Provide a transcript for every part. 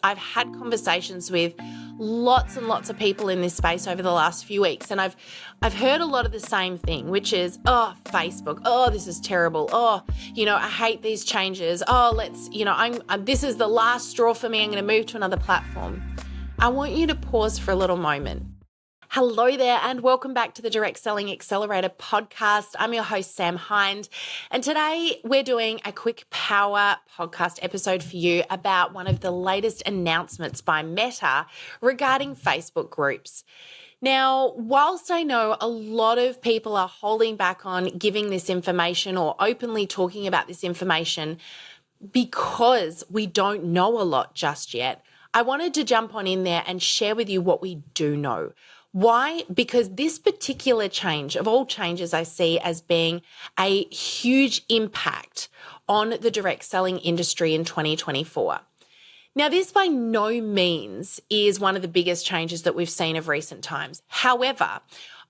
I've had conversations with lots and lots of people in this space over the last few weeks, and I've heard a lot of the same thing, which is, oh, Facebook, oh, this is terrible. Oh, I hate these changes. Oh, this is the last straw for me. I'm going to move to another platform. I want you to pause for a little moment. Hello there, and welcome back to the Direct Selling Accelerator podcast. I'm your host, Sam Hind, and today we're doing a quick power podcast episode for you about one of the latest announcements by Meta regarding Facebook groups. Now, whilst I know a lot of people are holding back on giving this information or openly talking about this information because we don't know a lot just yet, I wanted to jump on in there and share with you what we do know. Why? Because this particular change, of all changes, I see as being a huge impact on the direct selling industry in 2024. Now, this by no means is one of the biggest changes that we've seen of recent times. However,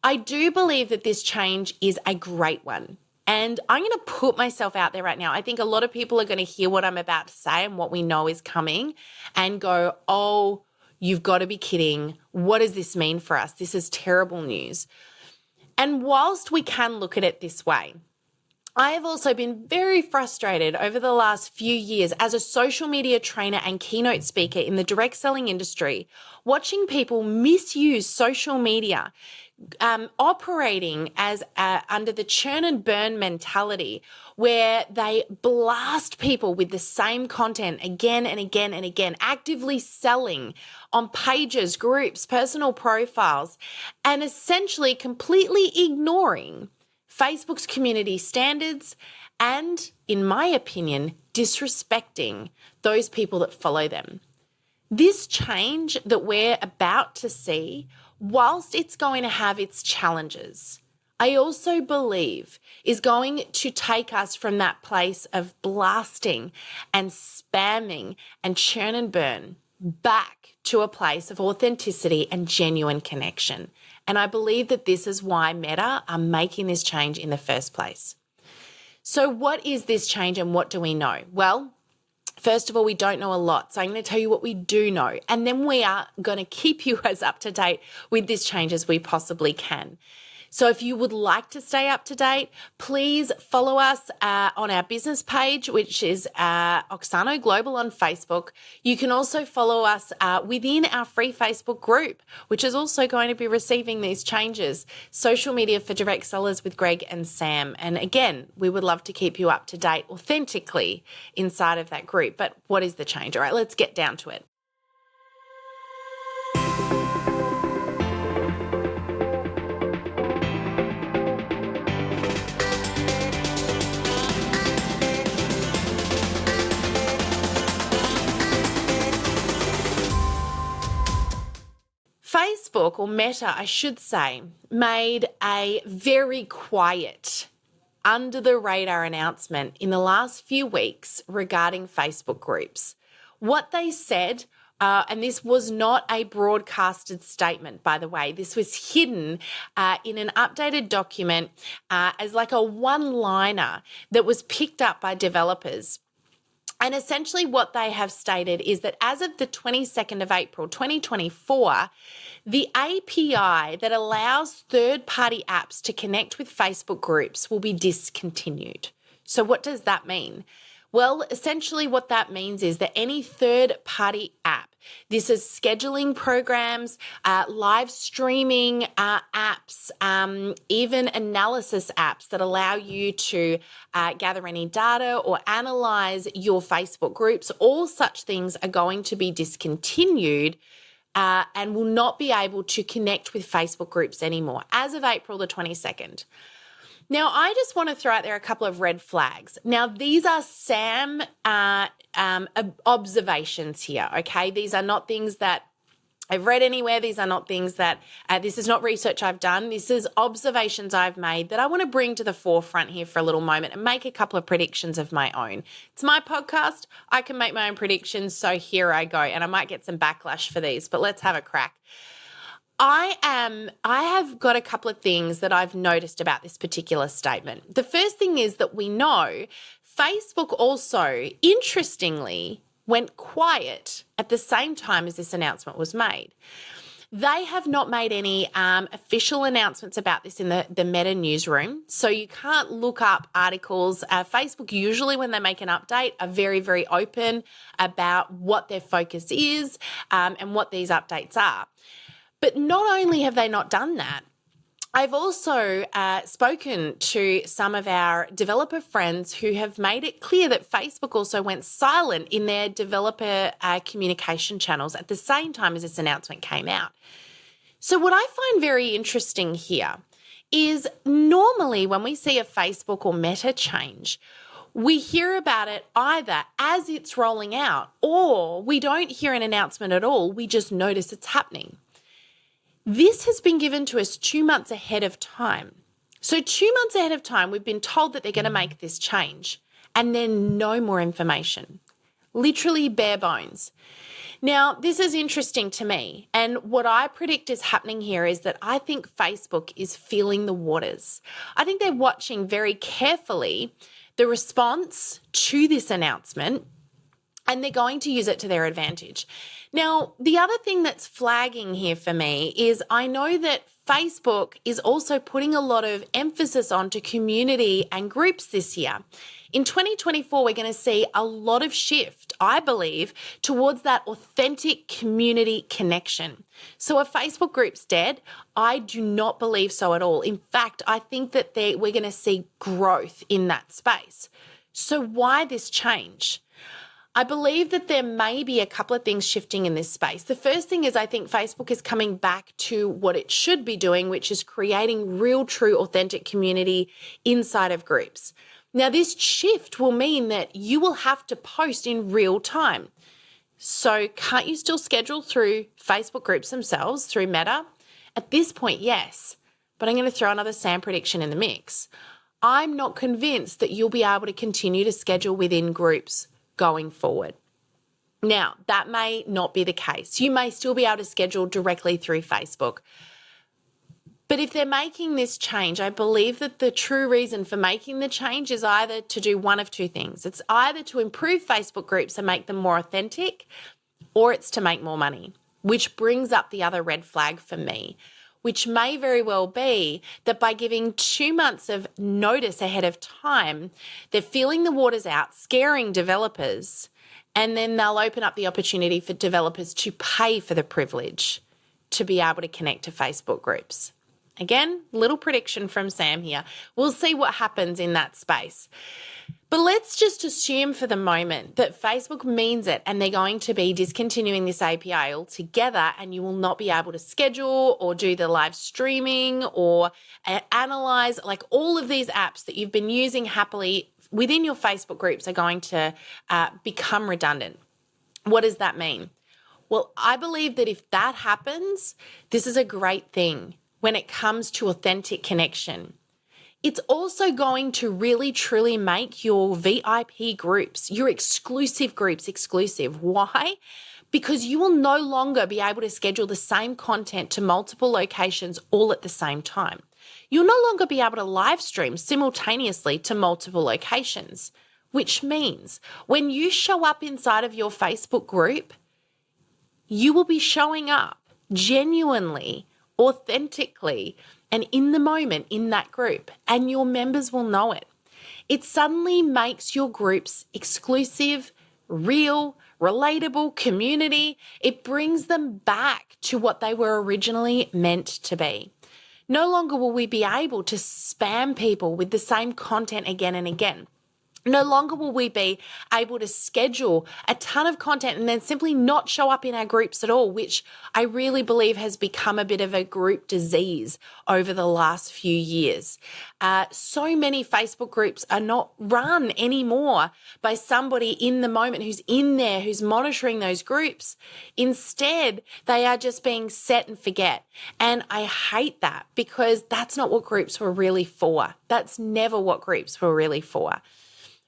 I do believe that this change is a great one. And I'm going to put myself out there right now. I think a lot of people are going to hear what I'm about to say and what we know is coming and go, oh, you've got to be kidding. What does this mean for us? This is terrible news. And whilst we can look at it this way, I have also been very frustrated over the last few years as a social media trainer and keynote speaker in the direct selling industry, watching people misuse social media, operating as under the churn and burn mentality, where they blast people with the same content again and again and again, actively selling on pages, groups, personal profiles, and essentially completely ignoring Facebook's community standards and, in my opinion, disrespecting those people that follow them. This change that we're about to see, whilst it's going to have its challenges, I also believe is going to take us from that place of blasting and spamming and churn and burn back to a place of authenticity and genuine connection. And I believe that this is why Meta are making this change in the first place. So what is this change and what do we know? Well, first of all, we don't know a lot. So I'm going to tell you what we do know. And then we are going to keep you as up to date with this change as we possibly can. So if you would like to stay up to date, please follow us on our business page, which is Auxano Global on Facebook. You can also follow us within our free Facebook group, which is also going to be receiving these changes, Social Media for Direct Sellers with Greg and Sam. And again, we would love to keep you up to date authentically inside of that group. But what is the change? All right, let's get down to it. Facebook, or Meta, I should say, made a very quiet, under-the-radar announcement in the last few weeks regarding Facebook groups. What they said, and this was not a broadcasted statement, by the way, this was hidden in an updated document as like a one-liner that was picked up by developers. And essentially what they have stated is that as of the 22nd of April, 2024, the API that allows third-party apps to connect with Facebook groups will be discontinued. So what does that mean? Well, essentially what that means is that any third-party app, this is scheduling programs, live streaming apps, even analysis apps that allow you to gather any data or analyze your Facebook groups, all such things are going to be discontinued and will not be able to connect with Facebook groups anymore as of April the 22nd. Now, I just want to throw out there a couple of red flags. Now, these are Sam observations here, okay? These are not things that I've read anywhere. These are not things that, this is not research I've done. This is observations I've made that I want to bring to the forefront here for a little moment and make a couple of predictions of my own. It's my podcast. I can make my own predictions, so here I go. And I might get some backlash for these, but let's have a crack. I have got a couple of things that I've noticed about this particular statement. The first thing is that we know Facebook also, interestingly, went quiet at the same time as this announcement was made. They have not made any official announcements about this in the Meta newsroom, so you can't look up articles. Facebook usually, when they make an update, are very, very open about what their focus is and what these updates are. But not only have they not done that, I've also spoken to some of our developer friends who have made it clear that Facebook also went silent in their developer communication channels at the same time as this announcement came out. So what I find very interesting here is normally when we see a Facebook or Meta change, we hear about it either as it's rolling out or we don't hear an announcement at all. We just notice it's happening. This has been given to us 2 months ahead of time. So 2 months ahead of time, we've been told that they're going to make this change and then no more information. Literally bare bones. Now, this is interesting to me. And what I predict is happening here is that I think Facebook is feeling the waters. I think they're watching very carefully the response to this announcement and they're going to use it to their advantage. Now, the other thing that's flagging here for me is I know that Facebook is also putting a lot of emphasis onto community and groups this year. In 2024, we're going to see a lot of shift, I believe, towards that authentic community connection. So are Facebook groups dead? I do not believe so at all. In fact, I think that we're going to see growth in that space. So why this change? I believe that there may be a couple of things shifting in this space. The first thing is I think Facebook is coming back to what it should be doing, which is creating real, true, authentic community inside of groups. Now, this shift will mean that you will have to post in real time. So can't you still schedule through Facebook groups themselves, through Meta? At this point, yes. But I'm going to throw another SAM prediction in the mix. I'm not convinced that you'll be able to continue to schedule within groups going forward. Now, that may not be the case. You may still be able to schedule directly through Facebook. But if they're making this change, I believe that the true reason for making the change is either to do one of two things. It's either to improve Facebook groups and make them more authentic, or it's to make more money, which brings up the other red flag for me, which may very well be that by giving 2 months of notice ahead of time, they're feeling the waters out, scaring developers, and then they'll open up the opportunity for developers to pay for the privilege to be able to connect to Facebook groups. Again, little prediction from Sam here. We'll see what happens in that space. But let's just assume for the moment that Facebook means it and they're going to be discontinuing this API altogether and you will not be able to schedule or do the live streaming or analyze, like all of these apps that you've been using happily within your Facebook groups are going to become redundant. What does that mean? Well, I believe that if that happens, this is a great thing when it comes to authentic connection. It's also going to really, truly make your VIP groups, your exclusive groups, exclusive. Why? Because you will no longer be able to schedule the same content to multiple locations all at the same time. You'll no longer be able to live stream simultaneously to multiple locations, which means when you show up inside of your Facebook group, you will be showing up genuinely, authentically, and in the moment in that group, and your members will know it. It suddenly makes your groups exclusive, real, relatable, community. It brings them back to what they were originally meant to be. No longer will we be able to spam people with the same content again and again. No longer will we be able to schedule a ton of content and then simply not show up in our groups at all, which I really believe has become a bit of a group disease over the last few years. So many Facebook groups are not run anymore by somebody in the moment who's in there, who's monitoring those groups. Instead, they are just being set and forget. And I hate that because that's not what groups were really for. That's never what groups were really for.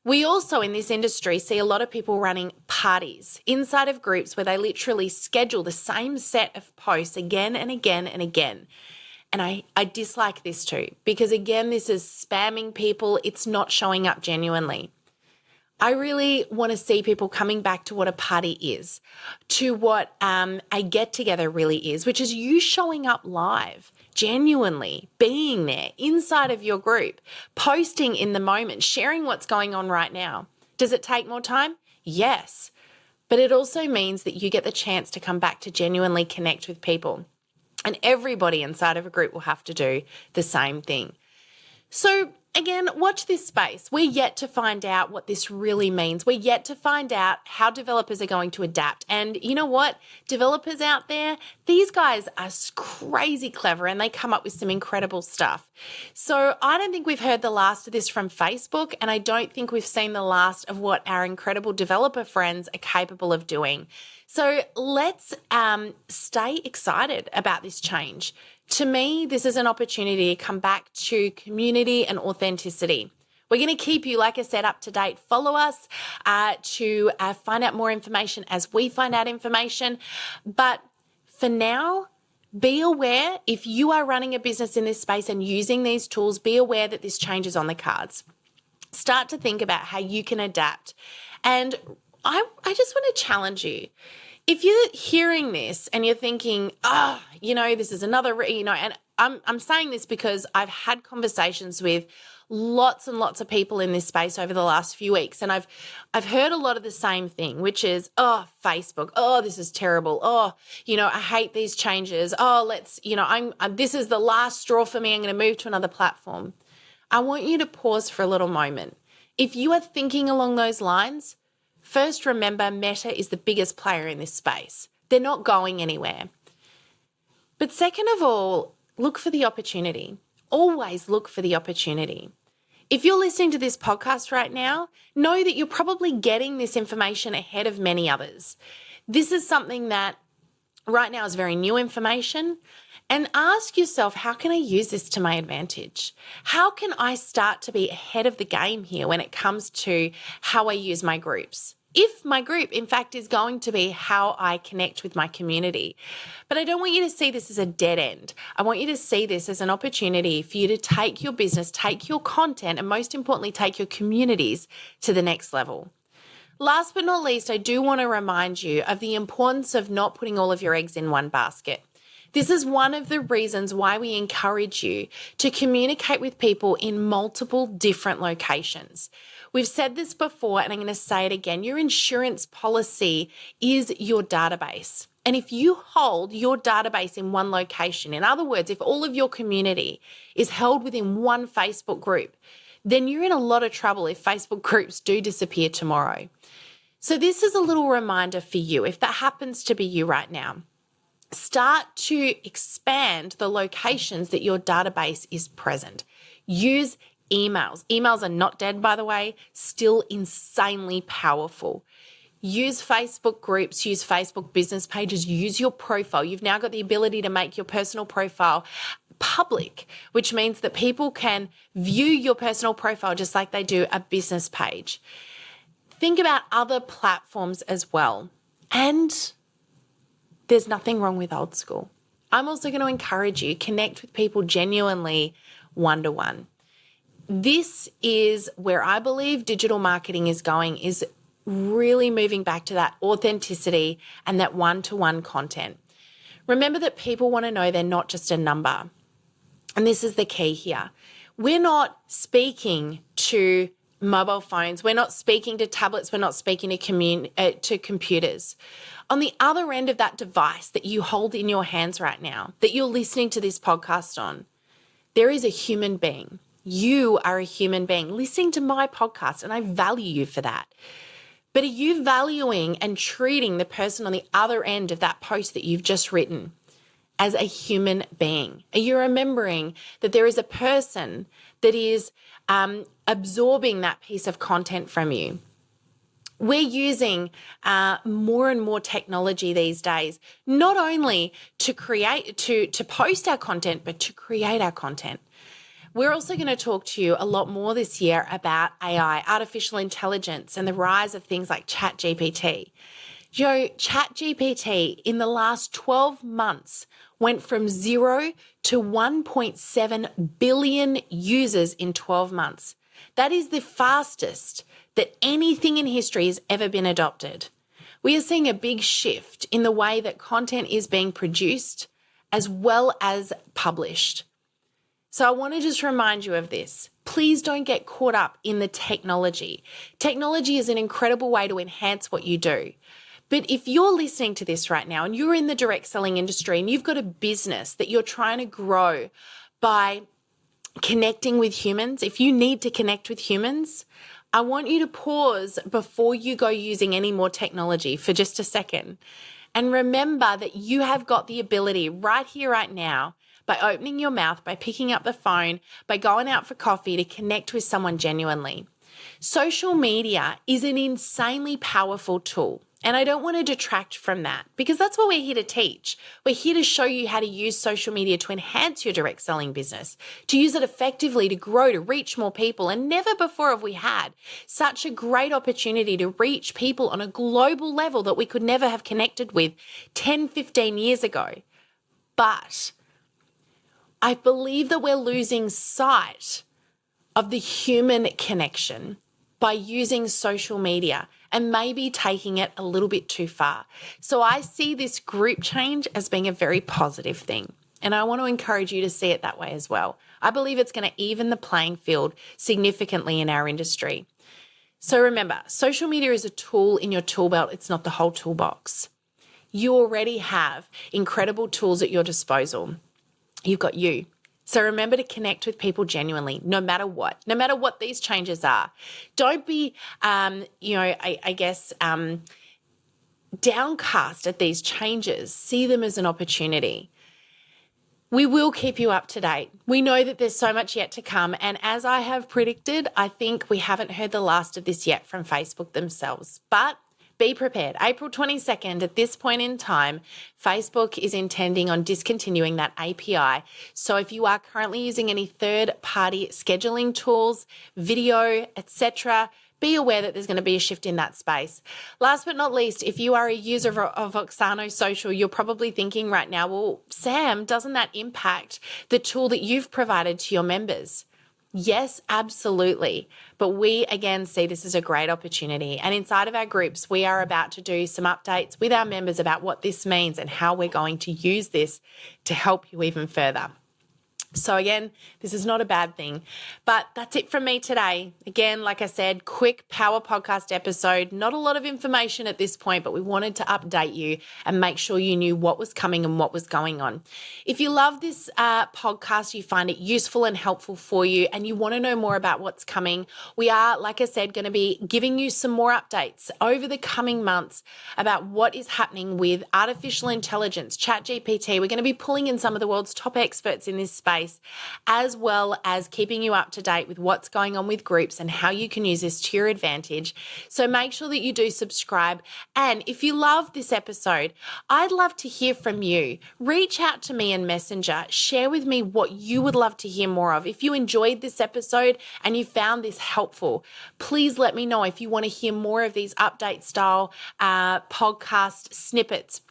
We also in this industry see a lot of people running parties inside of groups where they literally schedule the same set of posts again and again and again. And I dislike this too, because again, this is spamming people. It's not showing up genuinely. I really want to see people coming back to what a party is, to what a get together really is, which is you showing up live, genuinely being there inside of your group, posting in the moment, sharing what's going on right now. Does it take more time? Yes. But it also means that you get the chance to come back to genuinely connect with people. And everybody inside of a group will have to do the same thing. So again, watch this space. We're yet to find out what this really means. We're yet to find out how developers are going to adapt. And you know what? Developers out there, these guys are crazy clever and they come up with some incredible stuff. So I don't think we've heard the last of this from Facebook, and I don't think we've seen the last of what our incredible developer friends are capable of doing. So let's stay excited about this change. To me, this is an opportunity to come back to community and authenticity. We're going to keep you, like I said, up to date. Follow us to find out more information as we find out information. But for now, be aware if you are running a business in this space and using these tools, be aware that this change is on the cards. Start to think about how you can adapt. And I just want to challenge you. If you're hearing this and you're thinking, this is another, and I'm saying this because I've had conversations with lots and lots of people in this space over the last few weeks, and I've heard a lot of the same thing, which is, Facebook, this is terrible. I hate these changes. This is the last straw for me. I'm going to move to another platform. I want you to pause for a little moment. If you are thinking along those lines, first, remember Meta is the biggest player in this space. They're not going anywhere. But second of all, look for the opportunity. Always look for the opportunity. If you're listening to this podcast right now, know that you're probably getting this information ahead of many others. This is something that right now is very new information. And ask yourself, how can I use this to my advantage? How can I start to be ahead of the game here when it comes to how I use my groups? If my group, in fact, is going to be how I connect with my community. But I don't want you to see this as a dead end. I want you to see this as an opportunity for you to take your business, take your content, and most importantly, take your communities to the next level. Last but not least, I do want to remind you of the importance of not putting all of your eggs in one basket. This is one of the reasons why we encourage you to communicate with people in multiple different locations. We've said this before, and I'm going to say it again. Your insurance policy is your database. And if you hold your database in one location, in other words, if all of your community is held within one Facebook group, then you're in a lot of trouble if Facebook groups do disappear tomorrow. So this is a little reminder for you, if that happens to be you right now. Start to expand the locations that your database is present. Use emails. Emails are not dead, by the way, still insanely powerful. Use Facebook groups, use Facebook business pages, use your profile. You've now got the ability to make your personal profile public, which means that people can view your personal profile just like they do a business page. Think about other platforms as well. And there's nothing wrong with old school. I'm also going to encourage you, connect with people genuinely one-to-one. This is where I believe digital marketing is going, is really moving back to that authenticity and that one-to-one content. Remember that people want to know they're not just a number. And this is the key here. We're not speaking to mobile phones. We're not speaking to tablets. We're not speaking to computers. On the other end of that device that you hold in your hands right now, that you're listening to this podcast on, there is a human being. You are a human being listening to my podcast, and I value you for that. But are you valuing and treating the person on the other end of that post that you've just written as a human being? Are you remembering that there is a person that is absorbing that piece of content from you? We're using more and more technology these days, not only to create, to post our content, but to create our content. We're also going to talk to you a lot more this year about AI, artificial intelligence, and the rise of things like ChatGPT. ChatGPT in the last 12 months went from 0 to 1.7 billion users in 12 months. That is the fastest that anything in history has ever been adopted. We are seeing a big shift in the way that content is being produced as well as published. So I want to just remind you of this. Please don't get caught up in the technology. Technology is an incredible way to enhance what you do. But if you're listening to this right now and you're in the direct selling industry and you've got a business that you're trying to grow by connecting with humans, if you need to connect with humans, I want you to pause before you go using any more technology for just a second. And remember that you have got the ability right here, right now, by opening your mouth, by picking up the phone, by going out for coffee to connect with someone genuinely. Social media is an insanely powerful tool. And I don't want to detract from that because that's what we're here to teach. We're here to show you how to use social media to enhance your direct selling business, to use it effectively to grow, to reach more people. And never before have we had such a great opportunity to reach people on a global level that we could never have connected with 10, 15 years ago. But I believe that we're losing sight of the human connection by using social media and maybe taking it a little bit too far. So I see this group change as being a very positive thing. And I want to encourage you to see it that way as well. I believe it's going to even the playing field significantly in our industry. So remember, social media is a tool in your tool belt. It's not the whole toolbox. You already have incredible tools at your disposal. You've got you. So remember to connect with people genuinely, no matter what these changes are. Don't be, downcast at these changes. See them as an opportunity. We will keep you up to date. We know that there's so much yet to come. And as I have predicted, I think we haven't heard the last of this yet from Facebook themselves. But be prepared. April 22nd, at this point in time, Facebook is intending on discontinuing that API. So if you are currently using any third-party scheduling tools, video, etc., be aware that there's going to be a shift in that space. Last but not least, if you are a user of Auxano Social, you're probably thinking right now, well, Sam, doesn't that impact the tool that you've provided to your members? Yes, absolutely. But we, again, see this as a great opportunity. And inside of our groups, we are about to do some updates with our members about what this means and how we're going to use this to help you even further. So again, this is not a bad thing, but that's it from me today. Again, like I said, quick power podcast episode, not a lot of information at this point, but we wanted to update you and make sure you knew what was coming and what was going on. If you love this podcast, you find it useful and helpful for you, and you want to know more about what's coming, we are, like I said, going to be giving you some more updates over the coming months about what is happening with artificial intelligence, ChatGPT. We're going to be pulling in some of the world's top experts in this space, as well as keeping you up to date with what's going on with groups and how you can use this to your advantage. So make sure that you do subscribe. And if you love this episode, I'd love to hear from you. Reach out to me in Messenger. Share with me what you would love to hear more of. If you enjoyed this episode and you found this helpful, please let me know if you want to hear more of these update style podcast snippets.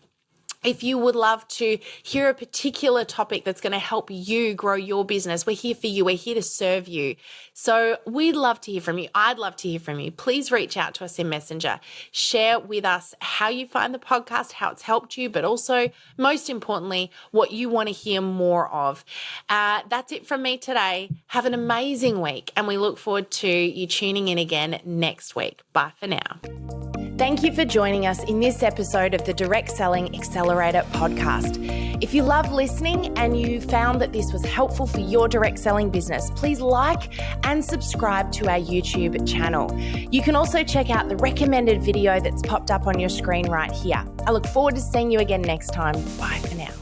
If you would love to hear a particular topic that's going to help you grow your business, we're here for you. We're here to serve you. So we'd love to hear from you. I'd love to hear from you. Please reach out to us in Messenger. Share with us how you find the podcast, how it's helped you, but also, most importantly, what you want to hear more of. That's it from me today. Have an amazing week, and we look forward to you tuning in again next week. Bye for now. Thank you for joining us in this episode of the Direct Selling Accelerator podcast. If you love listening and you found that this was helpful for your direct selling business, please like and subscribe to our YouTube channel. You can also check out the recommended video that's popped up on your screen right here. I look forward to seeing you again next time. Bye for now.